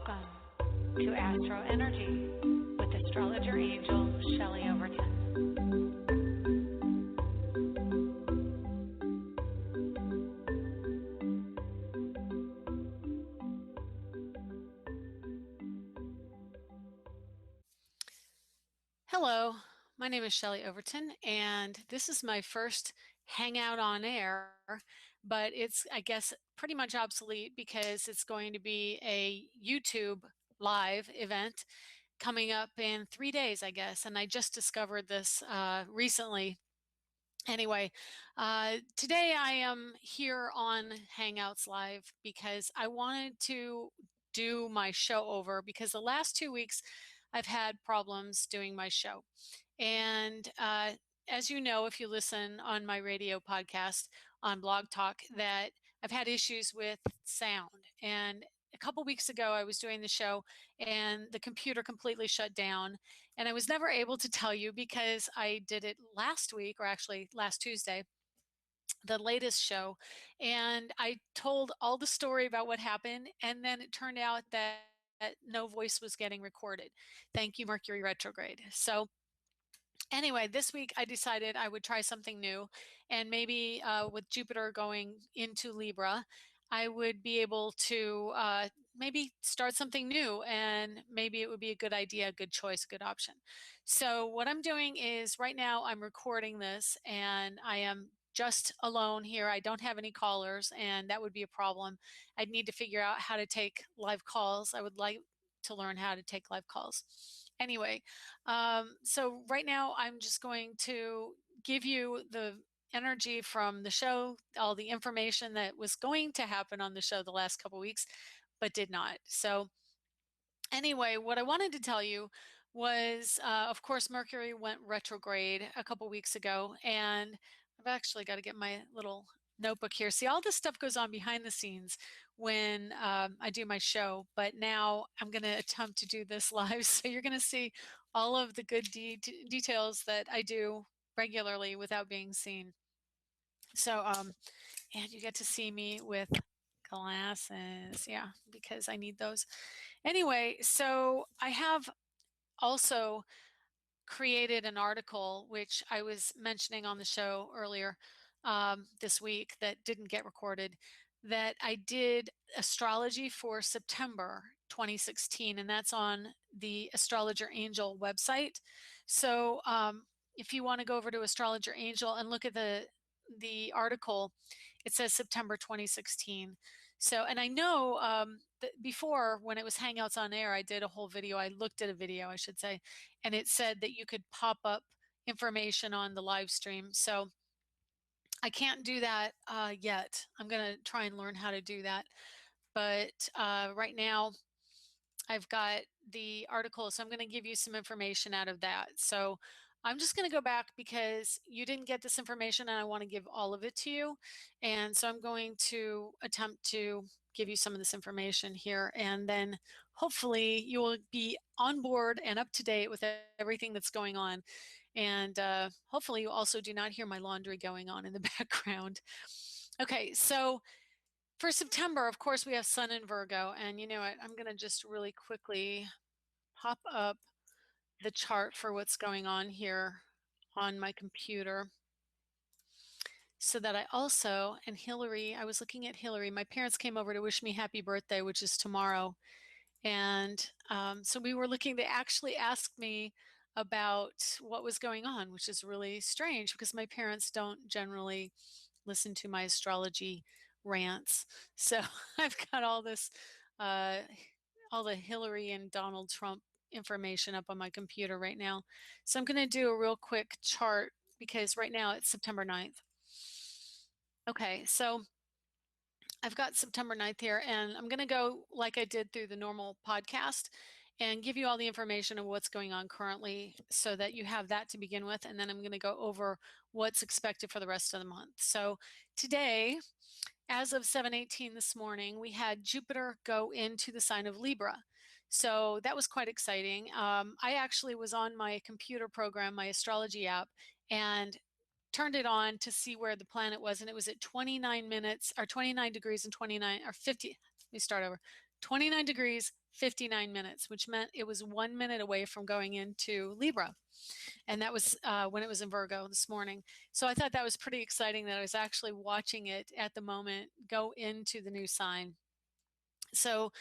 Welcome to AstroEnergy with Astrologer Angel Shelley Overton. Hello, my name is Shelley Overton, and this is my first Hangout on air, but it's, I guess, pretty much obsolete because it's going to be a YouTube live event coming up in 3 days, I guess, and I just discovered this recently. Anyway, today I am here on Hangouts Live because I wanted to do my show over because the last 2 weeks I've had problems doing my show. And as you know, if you listen on my radio podcast on Blog Talk, that I've had issues with sound. And a couple weeks ago, I was doing the show and the computer completely shut down. And I was never able to tell you because I did it last week, or actually last Tuesday, the latest show. And I told all the story about what happened. And then it turned out that no voice was getting recorded. Thank you, Mercury retrograde. So anyway, this week I decided I would try something new, and maybe with Jupiter going into Libra, I would be able to maybe start something new, and maybe it would be a good idea, a good choice, a good option. So what I'm doing is right now I'm recording this, and I am just alone here. I don't have any callers, and that would be a problem. I'd need to figure out how to take live calls. I would like to learn how to take live calls. Anyway, so right now I'm just going to give you the energy from the show, all the information that was going to happen on the show the last couple weeks, but did not. So anyway, what I wanted to tell you was, of course, Mercury went retrograde a couple weeks ago, and I've actually got to get my little notebook here. See, all this stuff goes on behind the scenes when I do my show, but now I'm going to attempt to do this live. So you're going to see all of the good details that I do regularly without being seen. So, and you get to see me with glasses, yeah, because I need those. Anyway, so I have also created an article, which I was mentioning on the show earlier this week that didn't get recorded, that I did astrology for September 2016, and that's on the Astrologer Angel website. So if you want to go over to Astrologer Angel and look at the article, it says September 2016. So, and I know that before, when it was Hangouts on Air, I did a whole video. I looked at a video, I should say, and it said that you could pop up information on the live stream. So I can't do that yet. I'm going to try and learn how to do that. But right now, I've got the article, so I'm going to give you some information out of that. So I'm just going to go back because you didn't get this information and I want to give all of it to you. And so I'm going to attempt to give you some of this information here, and then hopefully you will be on board and up to date with everything that's going on. And hopefully you also do not hear my laundry going on in the background. Okay, so for September, of course, we have Sun in Virgo, and you know what, I'm going to just really quickly pop up the chart for what's going on here on my computer so that I also, and Hillary, I was looking at Hillary, my parents came over to wish me happy birthday, which is tomorrow, and so we were looking, they actually asked me about what was going on, which is really strange because my parents don't generally listen to my astrology rants. So I've got all this, all the Hillary and Donald Trump information up on my computer right now. So I'm going to do a real quick chart because right now it's September 9th. Okay, so I've got September 9th here, and I'm going to go like I did through the normal podcast and give you all the information of what's going on currently so that you have that to begin with, and then I'm going to go over what's expected for the rest of the month. So today, as of 7:18 this morning, we had Jupiter go into the sign of Libra. So that was quite exciting. I actually was on my computer program, my astrology app, and turned it on to see where the planet was, and it was at 29 minutes, or 29 degrees and 29, or 50, let me start over, 29 degrees, 59 minutes, which meant it was 1 minute away from going into Libra. And that was when it was in Virgo this morning. So I thought that was pretty exciting that I was actually watching it at the moment go into the new sign. So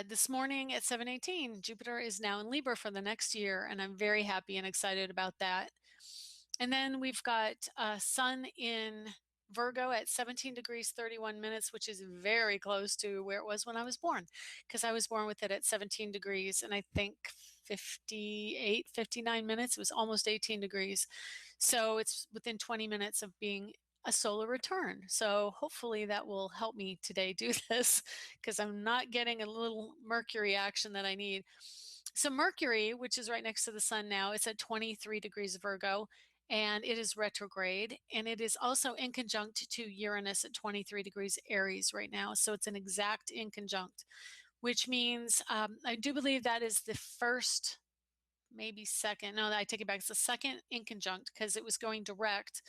this morning at 7:18, Jupiter is now in Libra for the next year, and I'm very happy and excited about that. And then we've got Sun in Virgo at 17 degrees 31 minutes, which is very close to where it was when I was born, because I was born with it at 17 degrees and I think 58, 59 minutes. It was almost 18 degrees. So it's within 20 minutes of being a solar return. So hopefully that will help me today do this, because I'm not getting a little Mercury action that I need. So Mercury, which is right next to the sun now, it's at 23 degrees Virgo, and it is retrograde, and it is also inconjunct to Uranus at 23 degrees Aries right now. So it's an exact inconjunct, which means I do believe that is the first, maybe second. No, I take it back. It's the second inconjunct, because it was going direct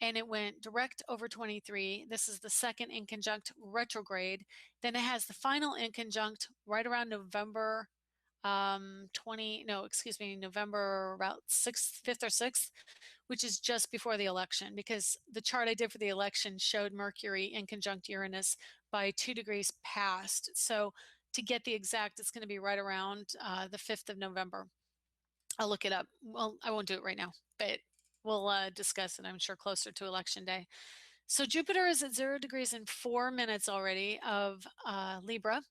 and it went direct over 23. This is the second inconjunct retrograde. Then it has the final inconjunct right around November November about 6th, 5th or 6th, which is just before the election, because the chart I did for the election showed Mercury in conjunct Uranus by 2 degrees past. So to get the exact, it's going to be right around the 5th of November. I'll look it up. Well, I won't do it right now, but we'll discuss it, I'm sure, closer to election day. So Jupiter is at 0 degrees and 4 minutes already of Libra,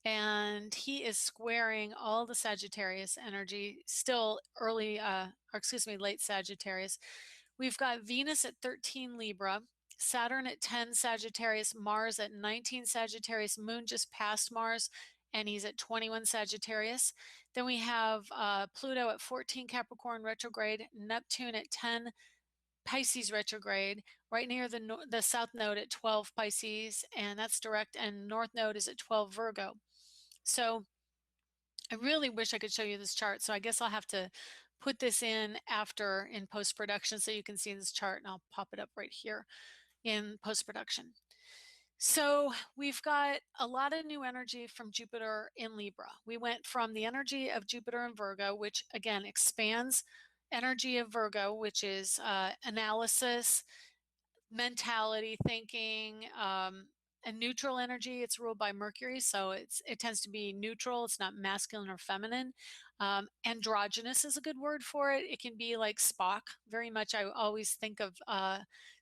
and he is squaring all the Sagittarius energy, still late Sagittarius. We've got Venus at 13 Libra, Saturn at 10 Sagittarius, Mars at 19 Sagittarius, Moon just past Mars, and he's at 21 Sagittarius. Then we have Pluto at 14 Capricorn retrograde, Neptune at 10 Pisces retrograde, right near the South Node at 12 Pisces, and that's direct, and North Node is at 12 Virgo. So I really wish I could show you this chart. So I guess I'll have to put this in after in post-production so you can see this chart, and I'll pop it up right here in post-production. So we've got a lot of new energy from Jupiter in Libra. We went from the energy of Jupiter in Virgo, which again expands energy of Virgo, which is analysis, mentality, thinking, and neutral energy. It's ruled by Mercury, so it tends to be neutral. It's not masculine or feminine. Androgynous is a good word for it. It can be like Spock. Very much, I always think of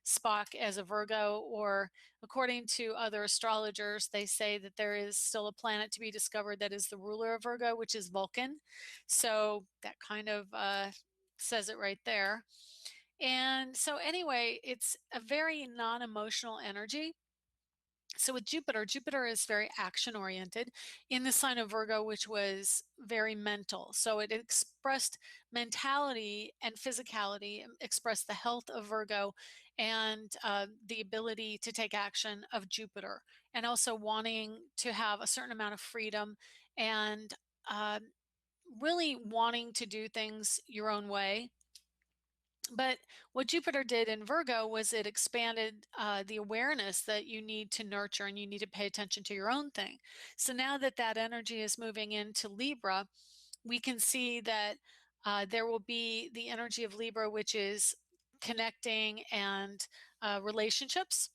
Spock as a Virgo, or according to other astrologers, they say that there is still a planet to be discovered that is the ruler of Virgo, which is Vulcan. So that kind of says it right there. And so anyway, it's a very non-emotional energy. So with Jupiter, Jupiter is very action oriented in the sign of Virgo, which was very mental. So it expressed mentality and physicality, expressed the health of Virgo and the ability to take action of Jupiter, and also wanting to have a certain amount of freedom and really wanting to do things your own way. But what Jupiter did in Virgo was it expanded the awareness that you need to nurture and you need to pay attention to your own thing. So now that that energy is moving into Libra, we can see that there will be the energy of Libra, which is connecting and relationships,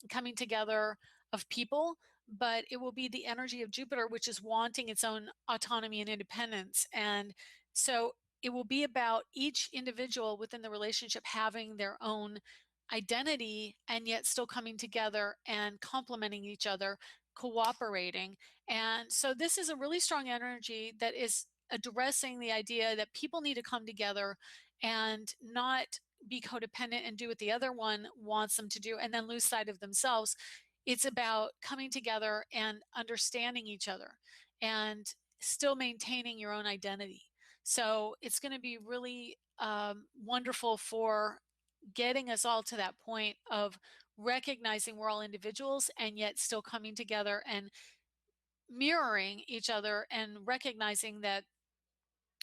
coming together of people, but it will be the energy of Jupiter, which is wanting its own autonomy and independence. And so it will be about each individual within the relationship having their own identity and yet still coming together and complementing each other, cooperating. And so this is a really strong energy that is addressing the idea that people need to come together and not be codependent and do what the other one wants them to do and then lose sight of themselves. It's about coming together and understanding each other and still maintaining your own identity. So it's going to be really wonderful for getting us all to that point of recognizing we're all individuals and yet still coming together and mirroring each other and recognizing that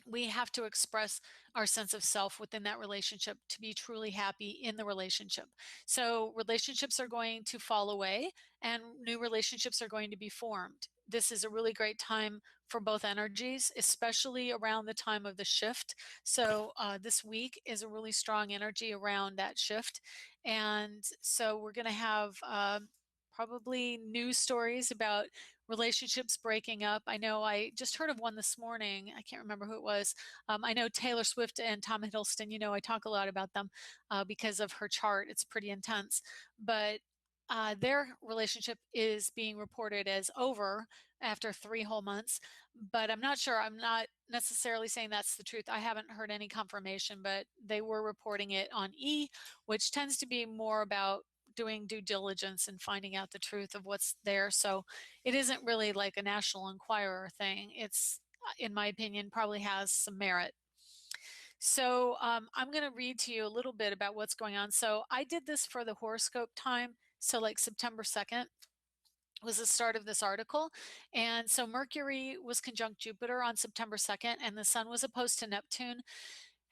we have to express our sense of self within that relationship to be truly happy in the relationship. So relationships are going to fall away and new relationships are going to be formed. this is a really great time for both energies, especially around the time of the shift. So this week is a really strong energy around that shift. And so we're going to have probably news stories about relationships breaking up. I know I just heard of one this morning. I can't remember who it was. I know Taylor Swift and Tom Hiddleston, I talk a lot about them because of her chart. It's pretty intense. But their relationship is being reported as over after 3 whole months, but I'm not sure. I'm not necessarily saying that's the truth. I haven't heard any confirmation, but they were reporting it on E, which tends to be more about doing due diligence and finding out the truth of what's there. So it isn't really like a National Enquirer thing. It's, in my opinion, probably has some merit. So I'm going to read to you a little bit about what's going on. So I did this for the horoscope time. So like September 2nd was the start of this article. And so Mercury was conjunct Jupiter on September 2nd, and the sun was opposed to Neptune.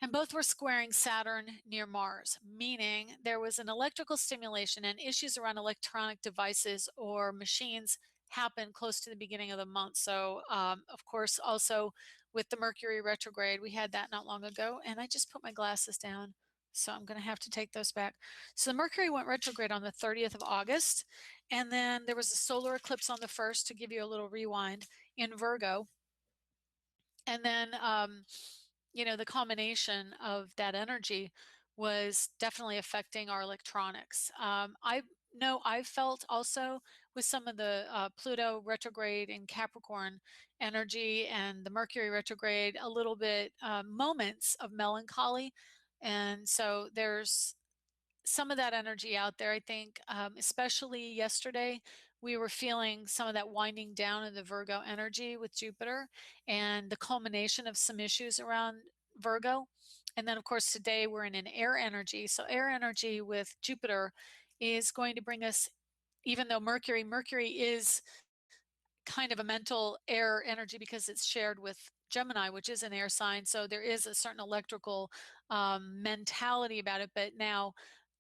And both were squaring Saturn near Mars, meaning there was an electrical stimulation and issues around electronic devices or machines happened close to the beginning of the month. So, of course, also with the Mercury retrograde, we had that not long ago. And I just put my glasses down, so I'm going to have to take those back. So the Mercury went retrograde on the 30th of August. And then there was a solar eclipse on the 1st, to give you a little rewind, in Virgo. And then, the combination of that energy was definitely affecting our electronics. I know I've felt also with some of the Pluto retrograde in Capricorn energy and the Mercury retrograde, a little bit moments of melancholy. And so there's some of that energy out there. I think, especially yesterday, we were feeling some of that winding down of the Virgo energy with Jupiter and the culmination of some issues around Virgo. And then, of course, today we're in an air energy. So air energy with Jupiter is going to bring us, even though Mercury is kind of a mental air energy because it's shared with Gemini, which is an air sign. So there is a certain electrical mentality about it. But now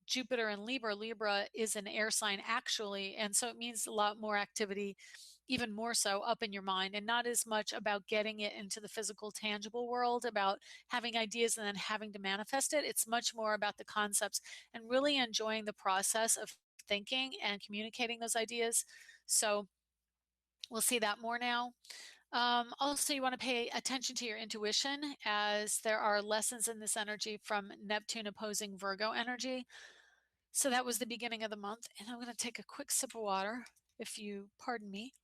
Jupiter in Libra, Libra is an air sign actually. And so it means a lot more activity, even more so up in your mind, and not as much about getting it into the physical, tangible world, about having ideas and then having to manifest it. It's much more about the concepts and really enjoying the process of thinking and communicating those ideas. So we'll see that more now. Also, you want to pay attention to your intuition, as there are lessons in this energy from Neptune opposing Virgo energy. So that was the beginning of the month. And I'm going to take a quick sip of water, if you pardon me.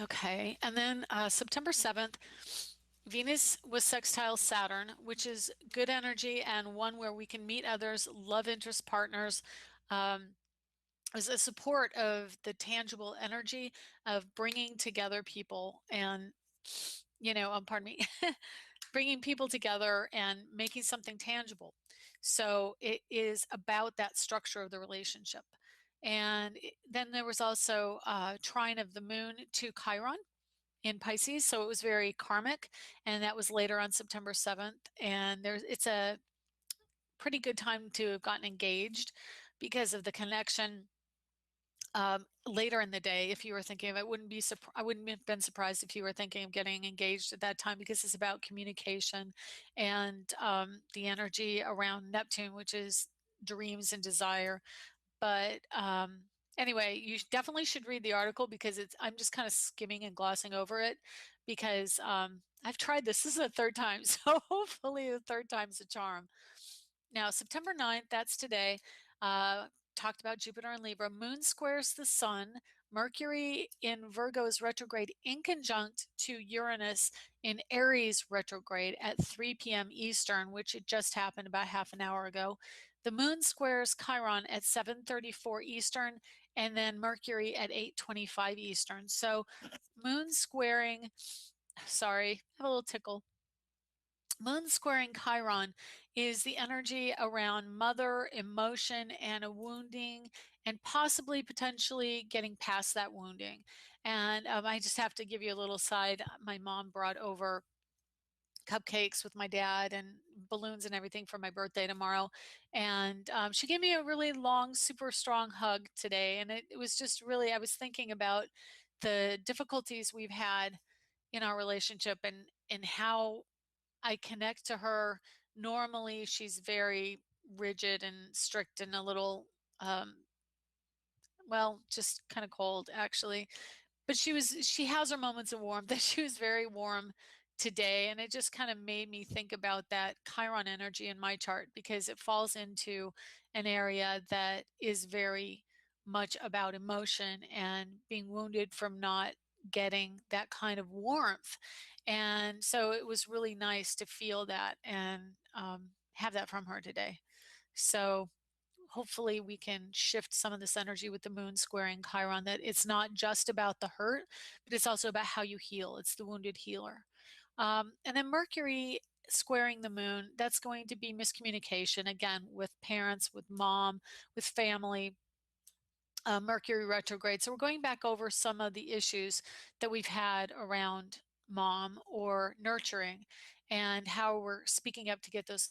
Okay. And then September 7th, Venus was sextile Saturn, which is good energy and one where we can meet others, love interest partners. As a support of the tangible energy of bringing together people and, pardon me, bringing people together and making something tangible. So it is about that structure of the relationship. And then there was also a trine of the moon to Chiron in Pisces. So it was very karmic. And that was later on September 7th. And it's a pretty good time to have gotten engaged because of the connection later in the day. If you were thinking of it, I wouldn't have been surprised if you were thinking of getting engaged at that time, because it's about communication and the energy around Neptune, which is dreams and desire. But anyway, you definitely should read the article, because I'm just kind of skimming and glossing over it, because I've tried this. This is the third time, so hopefully the third time's a charm. Now, September 9th, that's today. Talked about Jupiter and Libra. Moon squares the sun. Mercury in Virgo is retrograde in conjunct to Uranus in Aries retrograde at 3 p.m. Eastern, which it just happened about half an hour ago. The moon squares Chiron at 7:34 Eastern, and then Mercury at 8:25 Eastern. So moon squaring, sorry, I have a little tickle. Moon squaring Chiron is the energy around mother, emotion, and a wounding, and possibly potentially getting past that wounding. And I just have to give you a little side. My mom brought over cupcakes with my dad and balloons and everything for my birthday tomorrow. And she gave me a really long, super strong hug today. And it was just really, I was thinking about the difficulties we've had in our relationship and how I connect to her. Normally, she's very rigid and strict and a little, well, just kind of cold, actually. But she has her moments of warmth. That she was very warm today, and it just kind of made me think about that Chiron energy in my chart, because it falls into an area that is very much about emotion and being wounded from not getting that kind of warmth. And so it was really nice to feel that and have that from her today. So hopefully we can shift some of this energy with the moon squaring Chiron, that it's not just about the hurt, but it's also about how you heal. It's the wounded healer. And then Mercury squaring the moon, that's going to be miscommunication, again, with parents, with mom, with family. Mercury retrograde. So we're going back over some of the issues that we've had around mom or nurturing, and how we're speaking up to get those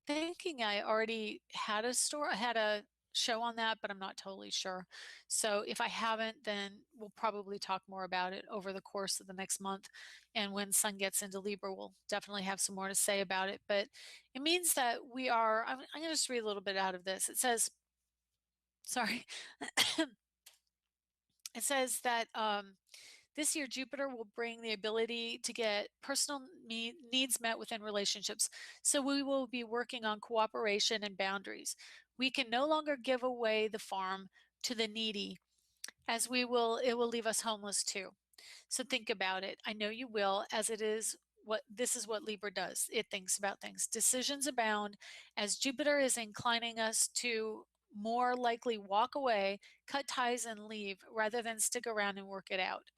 thinking I already had I had a show on that, but I'm not totally sure. So if I haven't, then we'll probably talk more about it over the course of the next month. And when Sun gets into Libra, we'll definitely have some more to say about it. But it means that I'm going to just read a little bit out of this. It says, sorry, it says that this year, Jupiter will bring the ability to get personal needs met within relationships. So we will be working on cooperation and boundaries. We can no longer give away the farm to the needy, as it will leave us homeless too. So think about it. I know you will, as this is what Libra does. It thinks about things. Decisions abound as Jupiter is inclining us to more likely walk away, cut ties, and leave rather than stick around and work it out.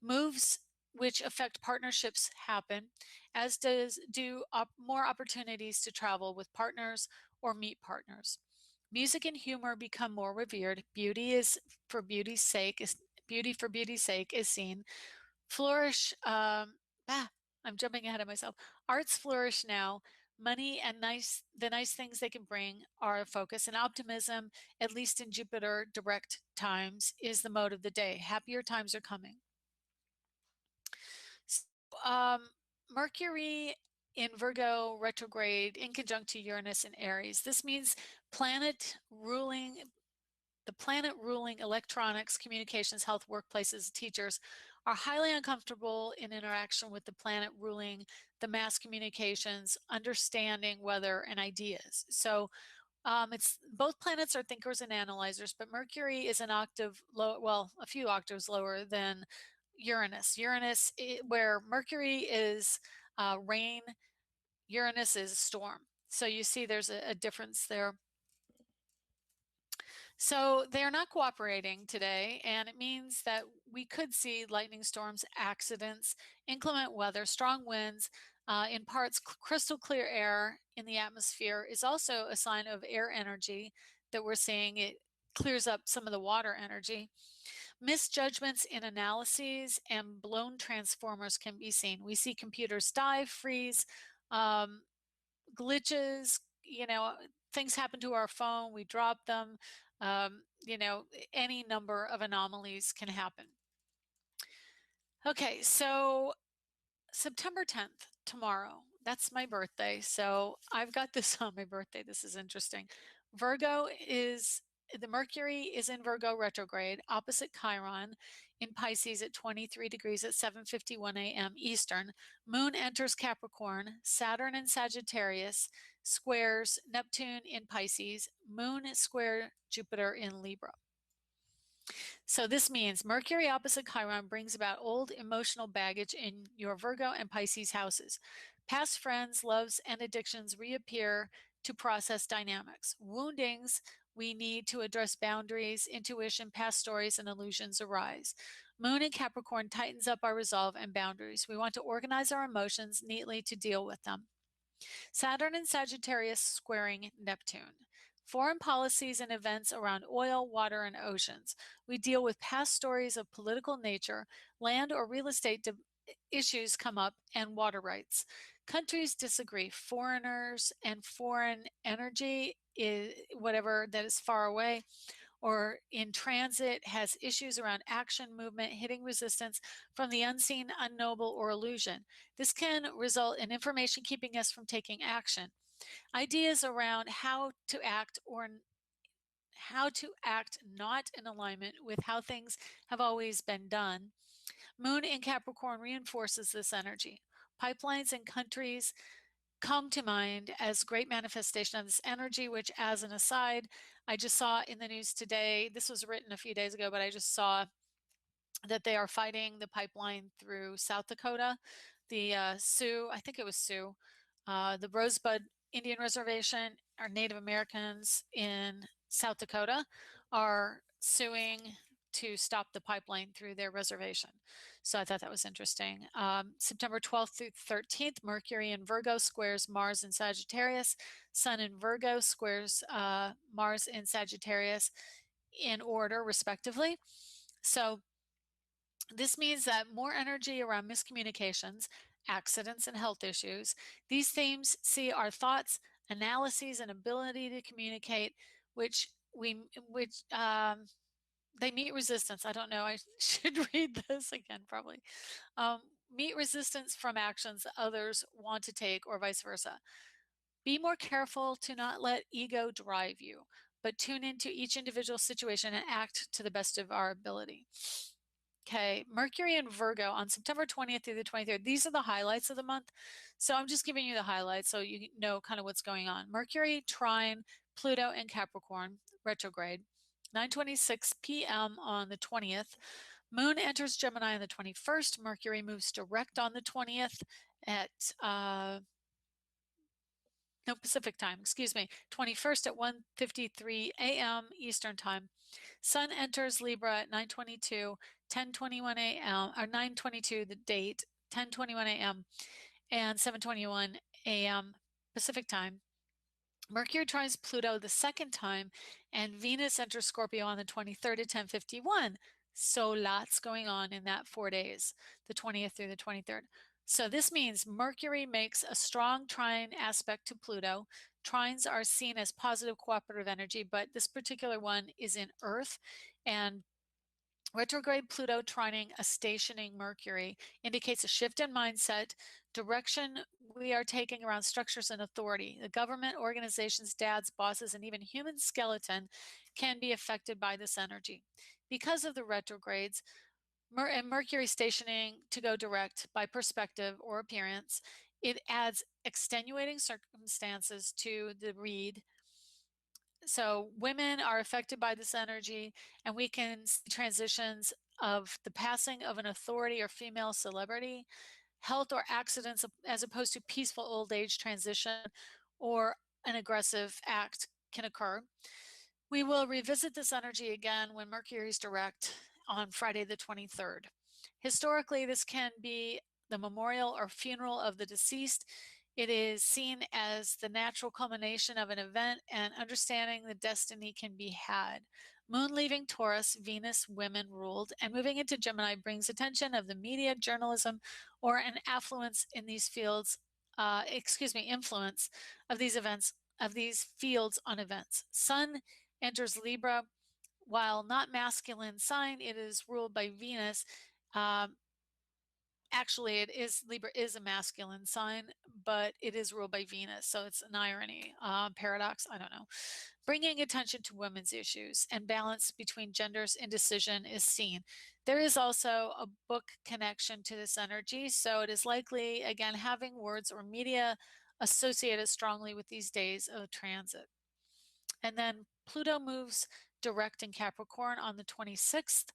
Moves which affect partnerships happen, as do more opportunities to travel with partners or meet partners. Music and humor become more revered. Beauty for beauty's sake is seen. Flourish. I'm jumping ahead of myself. Arts flourish now. Money and the nice things they can bring are a focus, and optimism, at least in Jupiter direct times, is the mode of the day. Happier times are coming. So, Mercury in Virgo retrograde in conjunct to Uranus in Aries. This means the planet ruling electronics, communications, health, workplaces, teachers are highly uncomfortable in interaction with the planet ruling the mass communications, understanding, weather, and ideas. So it's both planets are thinkers and analyzers, but Mercury is an octave low, well, a few octaves lower than Uranus. Where Mercury is rain, Uranus is storm. So you see there's a difference there. So they're not cooperating today, and it means that we could see lightning storms, accidents, inclement weather, strong winds. In parts, crystal clear air in the atmosphere is also a sign of air energy that we're seeing. It clears up some of the water energy. Misjudgments in analyses and blown transformers can be seen. We see computers die, freeze, glitches, things happen to our phone, we drop them, any number of anomalies can happen. Okay, so September 10th, tomorrow, that's my birthday. So I've got this on my birthday. This is interesting. The Mercury is in Virgo retrograde, opposite Chiron in Pisces at 23 degrees at 7:51 a.m. Eastern. Moon enters Capricorn, Saturn in Sagittarius, squares Neptune in Pisces, Moon square Jupiter in Libra. So this means Mercury opposite Chiron brings about old emotional baggage in your Virgo and Pisces houses. Past friends, loves, and addictions reappear to process dynamics. Woundings, we need to address boundaries, intuition, past stories, and illusions arise. Moon in Capricorn tightens up our resolve and boundaries. We want to organize our emotions neatly to deal with them. Saturn in Sagittarius squaring Neptune. foreign policies and events around oil, water, and oceans. We deal with past stories of political nature, land or real estate issues come up, and water rights. Countries disagree. Foreigners and foreign energy, whatever that is far away or in transit, has issues around action, movement, hitting resistance from the unseen, unknowable, or illusion. This can result in information keeping us from taking action. Ideas around how to act not in alignment with how things have always been done. Moon in Capricorn reinforces this energy. Pipelines and countries come to mind as great manifestation of this energy, which, as an aside, I just saw in the news today. This was written a few days ago, but I just saw that they are fighting the pipeline through South Dakota. The Sioux, I think it was Sioux, the Rosebud Indian Reservation, or Native Americans in South Dakota, are suing to stop the pipeline through their reservation. So I thought that was interesting. September 12th through 13th, Mercury in Virgo squares Mars in Sagittarius. Sun in Virgo squares Mars in Sagittarius in order, respectively. So this means that more energy around miscommunications, accidents, and health issues. These themes see our thoughts, analyses, and ability to communicate, which they meet resistance. I don't know. I should read this again, probably. Meet resistance from actions others want to take, or vice versa. Be more careful to not let ego drive you, but tune into each individual situation and act to the best of our ability. Okay, Mercury in Virgo on September 20th through the 23rd. These are the highlights of the month. So I'm just giving you the highlights so you know kind of what's going on. Mercury trine Pluto in Capricorn, retrograde, 9:26 p.m. on the 20th. Moon enters Gemini on the 21st. Mercury moves direct on the 20th at Pacific time, excuse me, 21st at 1:53 a.m. Eastern time. Sun enters Libra at 9:22, 10:21 a.m., or 9:22 the date, 10:21 a.m. and 7:21 a.m. Pacific time. Mercury trines Pluto the second time, and Venus enters Scorpio on the 23rd at 10:51. So lots going on in that 4 days, the 20th through the 23rd. So this means Mercury makes a strong trine aspect to Pluto. Trines are seen as positive cooperative energy, but this particular one is in Earth, and retrograde Pluto trining a stationing Mercury indicates a shift in mindset, direction we are taking around structures and authority. The government, organizations, dads, bosses, and even human skeleton can be affected by this energy. Because of the retrogrades, and Mercury stationing to go direct by perspective or appearance, it adds extenuating circumstances to the read. So women are affected by this energy, and we can see transitions of the passing of an authority or female celebrity, health or accidents as opposed to peaceful old age transition, or an aggressive act can occur. We will revisit this energy again when Mercury is direct on Friday the 23rd. Historically, this can be the memorial or funeral of the deceased. It is seen as the natural culmination of an event, and understanding the destiny can be had. Moon leaving Taurus, Venus, women ruled, and moving into Gemini brings attention of the media, journalism, or an affluence in these fields, influence of these events, of these fields on events. Sun enters Libra. While not masculine sign, it is ruled by Venus. Actually, Libra is a masculine sign, but it is ruled by Venus, so it's an irony, paradox, I don't know. Bringing attention to women's issues and balance between genders in decision is seen. There is also a book connection to this energy, so it is likely, again, having words or media associated strongly with these days of transit. And then Pluto moves direct in Capricorn on the 26th.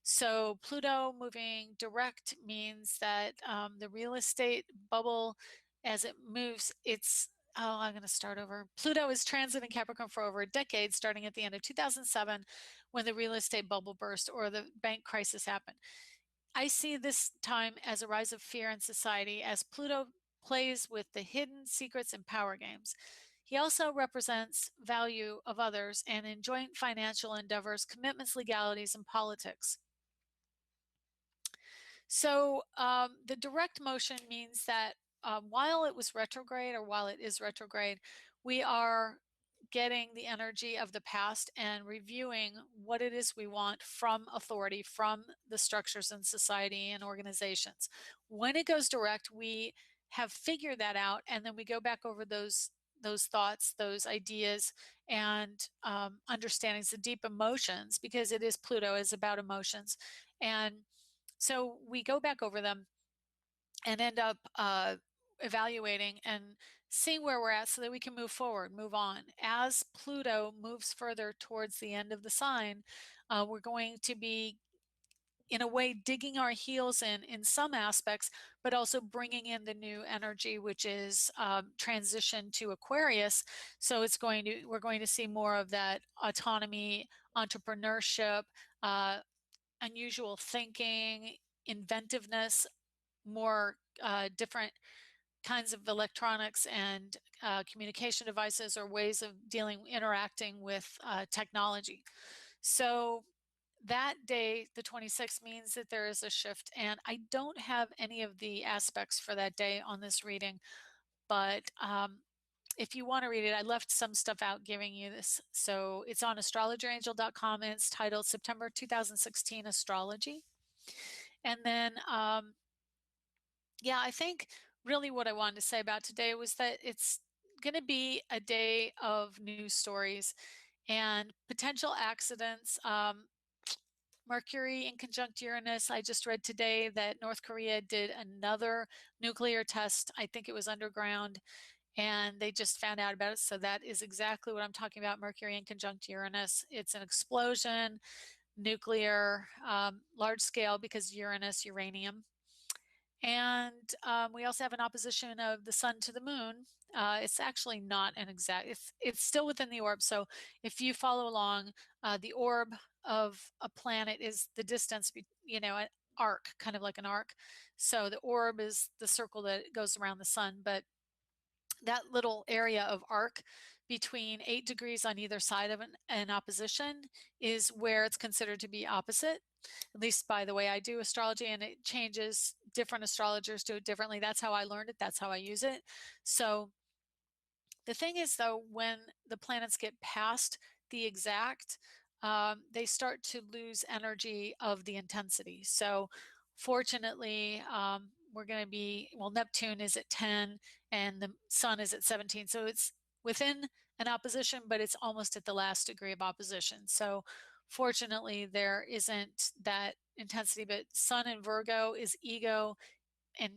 So Pluto moving direct means that the real estate bubble, as it moves, I'm going to start over. Pluto is transiting Capricorn for over a decade, starting at the end of 2007, when the real estate bubble burst or the bank crisis happened. I see this time as a rise of fear in society as Pluto plays with the hidden secrets and power games. He also represents value of others and in joint financial endeavors, commitments, legalities, and politics. So the direct motion means that while it was retrograde, or while it is retrograde, we are getting the energy of the past and reviewing what it is we want from authority, from the structures in society and organizations. When it goes direct, we have figured that out, and then we go back over those thoughts, those ideas, and understandings, the deep emotions, because it is Pluto, is about emotions. And so we go back over them and end up evaluating and seeing where we're at so that we can move forward, move on. As Pluto moves further towards the end of the sign, we're going to be, in a way, digging our heels in some aspects, but also bringing in the new energy, which is transition to Aquarius. So we're going to see more of that autonomy, entrepreneurship, unusual thinking, inventiveness, more different kinds of electronics and communication devices or ways of interacting with technology. So that day, the 26th, means that there is a shift, and I don't have any of the aspects for that day on this reading, but if you want to read it, I left some stuff out giving you this. So it's on astrologerangel.com, and it's titled September 2016 Astrology. And then, yeah, I think really what I wanted to say about today was that it's going to be a day of news stories and potential accidents. Mercury in conjunct Uranus. I just read today that North Korea did another nuclear test. I think it was underground, and they just found out about it. So that is exactly what I'm talking about, Mercury in conjunct Uranus. It's an explosion, nuclear, large scale, because Uranus, uranium. And we also have an opposition of the sun to the moon. It's actually not an exact, it's still within the orb. So if you follow along, the orb of a planet is the distance, an arc, kind of like an arc. So the orb is the circle that goes around the sun, but that little area of arc between 8 degrees on either side of an opposition is where it's considered to be opposite, at least by the way I do astrology, and it changes. Different astrologers do it differently. That's how I learned it. That's how I use it. So the thing is, though, when the planets get past the exact, they start to lose energy of the intensity. So fortunately, we're going to be, well, Neptune is at 10 and the sun is at 17. So it's within an opposition, but it's almost at the last degree of opposition. So fortunately, there isn't that intensity, but sun in Virgo is ego, and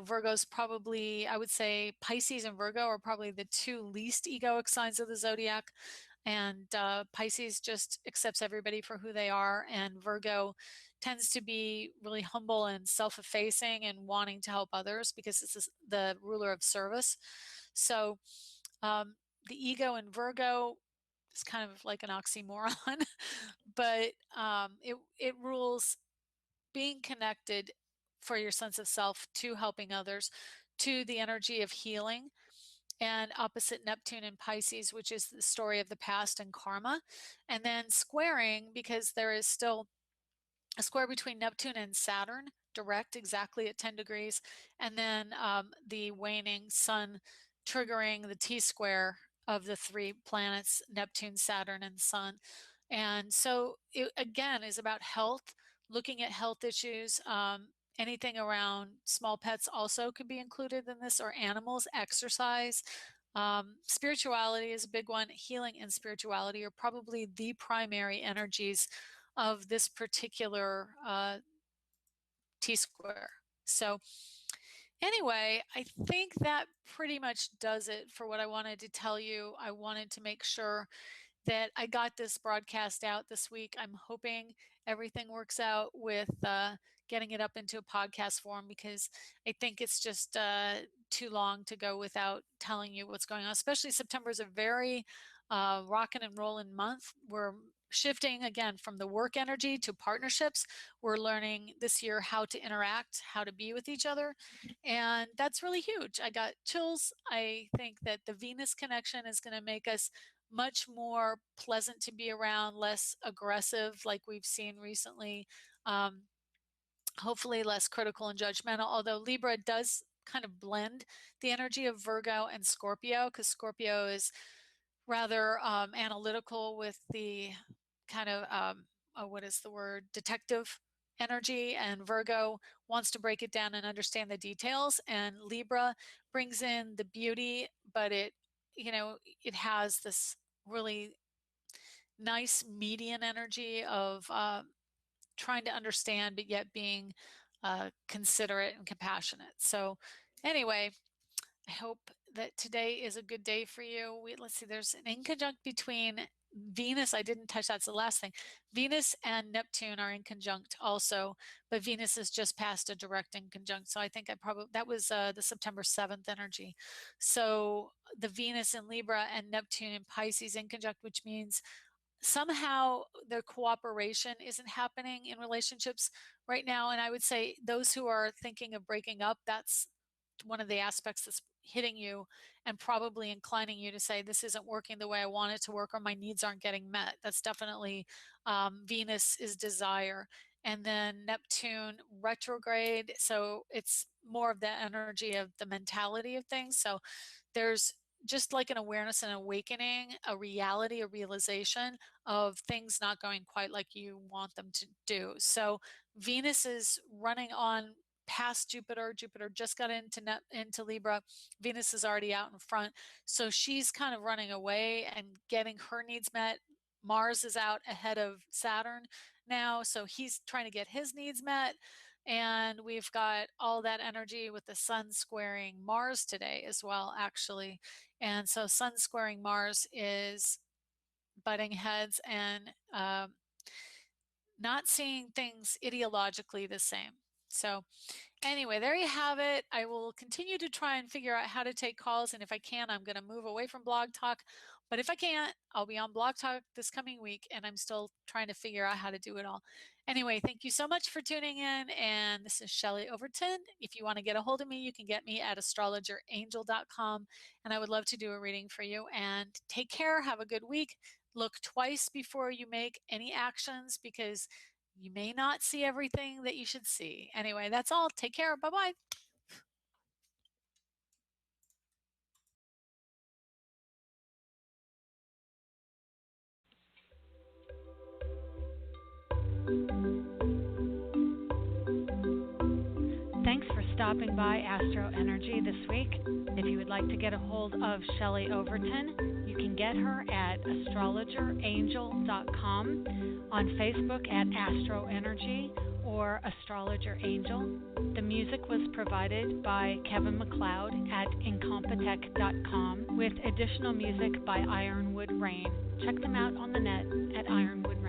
Virgo's probably, I would say Pisces and Virgo are probably the two least egoic signs of the zodiac. And Pisces just accepts everybody for who they are, and Virgo tends to be really humble and self-effacing and wanting to help others because it's the ruler of service. So the ego in Virgo is kind of like an oxymoron, but it rules being connected for your sense of self to helping others, to the energy of healing, and opposite Neptune in Pisces, which is the story of the past and karma. And then squaring, because there is still a square between Neptune and Saturn, direct, exactly at 10 degrees, and then the waning sun triggering the T-square of the 3 planets, Neptune, Saturn, and Sun. And so it, again, is about health, looking at health issues. Anything around small pets also could be included in this, or animals, exercise. Spirituality is a big one. Healing and spirituality are probably the primary energies of this particular T-square. So anyway, I think that pretty much does it for what I wanted to tell you. I wanted to make sure that I got this broadcast out this week. I'm hoping everything works out with getting it up into a podcast form, because I think it's just too long to go without telling you what's going on. Especially September is a very rockin' and rollin' month. We're shifting again from the work energy to partnerships. We're learning this year how to interact, how to be with each other. And that's really huge. I got chills. I think that the Venus connection is going to make us much more pleasant to be around, less aggressive like we've seen recently. Hopefully less critical and judgmental, although Libra does kind of blend the energy of Virgo and Scorpio, because Scorpio is rather analytical with the kind of, what is the word, detective energy, and Virgo wants to break it down and understand the details, and Libra brings in the beauty, but it has this really nice median energy of trying to understand, but yet being considerate and compassionate. So anyway, I hope that today is a good day for you. Let's see, there's an inconjunct between Venus. I didn't touch that's the last thing. Venus and Neptune are inconjunct also, but Venus has just passed a direct inconjunct. So I think that was the September 7th energy. So the Venus in Libra and Neptune in Pisces inconjunct, which means somehow the cooperation isn't happening in relationships right now. And I would say those who are thinking of breaking up, that's one of the aspects that's hitting you and probably inclining you to say, this isn't working the way I want it to work, or my needs aren't getting met. That's definitely Venus is desire. And then Neptune retrograde. So it's more of the energy of the mentality of things. So there's just like an awareness and awakening, a reality, a realization of things not going quite like you want them to do. So Venus is running on past Jupiter. Jupiter just got into Libra. Venus is already out in front. So she's kind of running away and getting her needs met. Mars is out ahead of Saturn now. So he's trying to get his needs met. And we've got all that energy with the sun squaring Mars today as well, actually. And so sun squaring Mars is butting heads and not seeing things ideologically the same. So anyway, there you have it. I will continue to try and figure out how to take calls. And if I can, I'm going to move away from Blog Talk. But if I can't, I'll be on Blog Talk this coming week. And I'm still trying to figure out how to do it all. Anyway, thank you so much for tuning in. And this is Shelley Overton. If you want to get a hold of me, you can get me at astrologerangel.com. And I would love to do a reading for you. And take care. Have a good week. Look twice before you make any actions, because you may not see everything that you should see. Anyway, that's all. Take care. Bye-bye. Thanks for stopping by AstroEnergy this week. If you would like to get a hold of Shelley Overton, you can get her at astrologerangel.com, on Facebook at AstroEnergy or Astrologer Angel. The music was provided by Kevin MacLeod at incompetech.com, with additional music by Ironwood Rain. Check them out on the net at Ironwood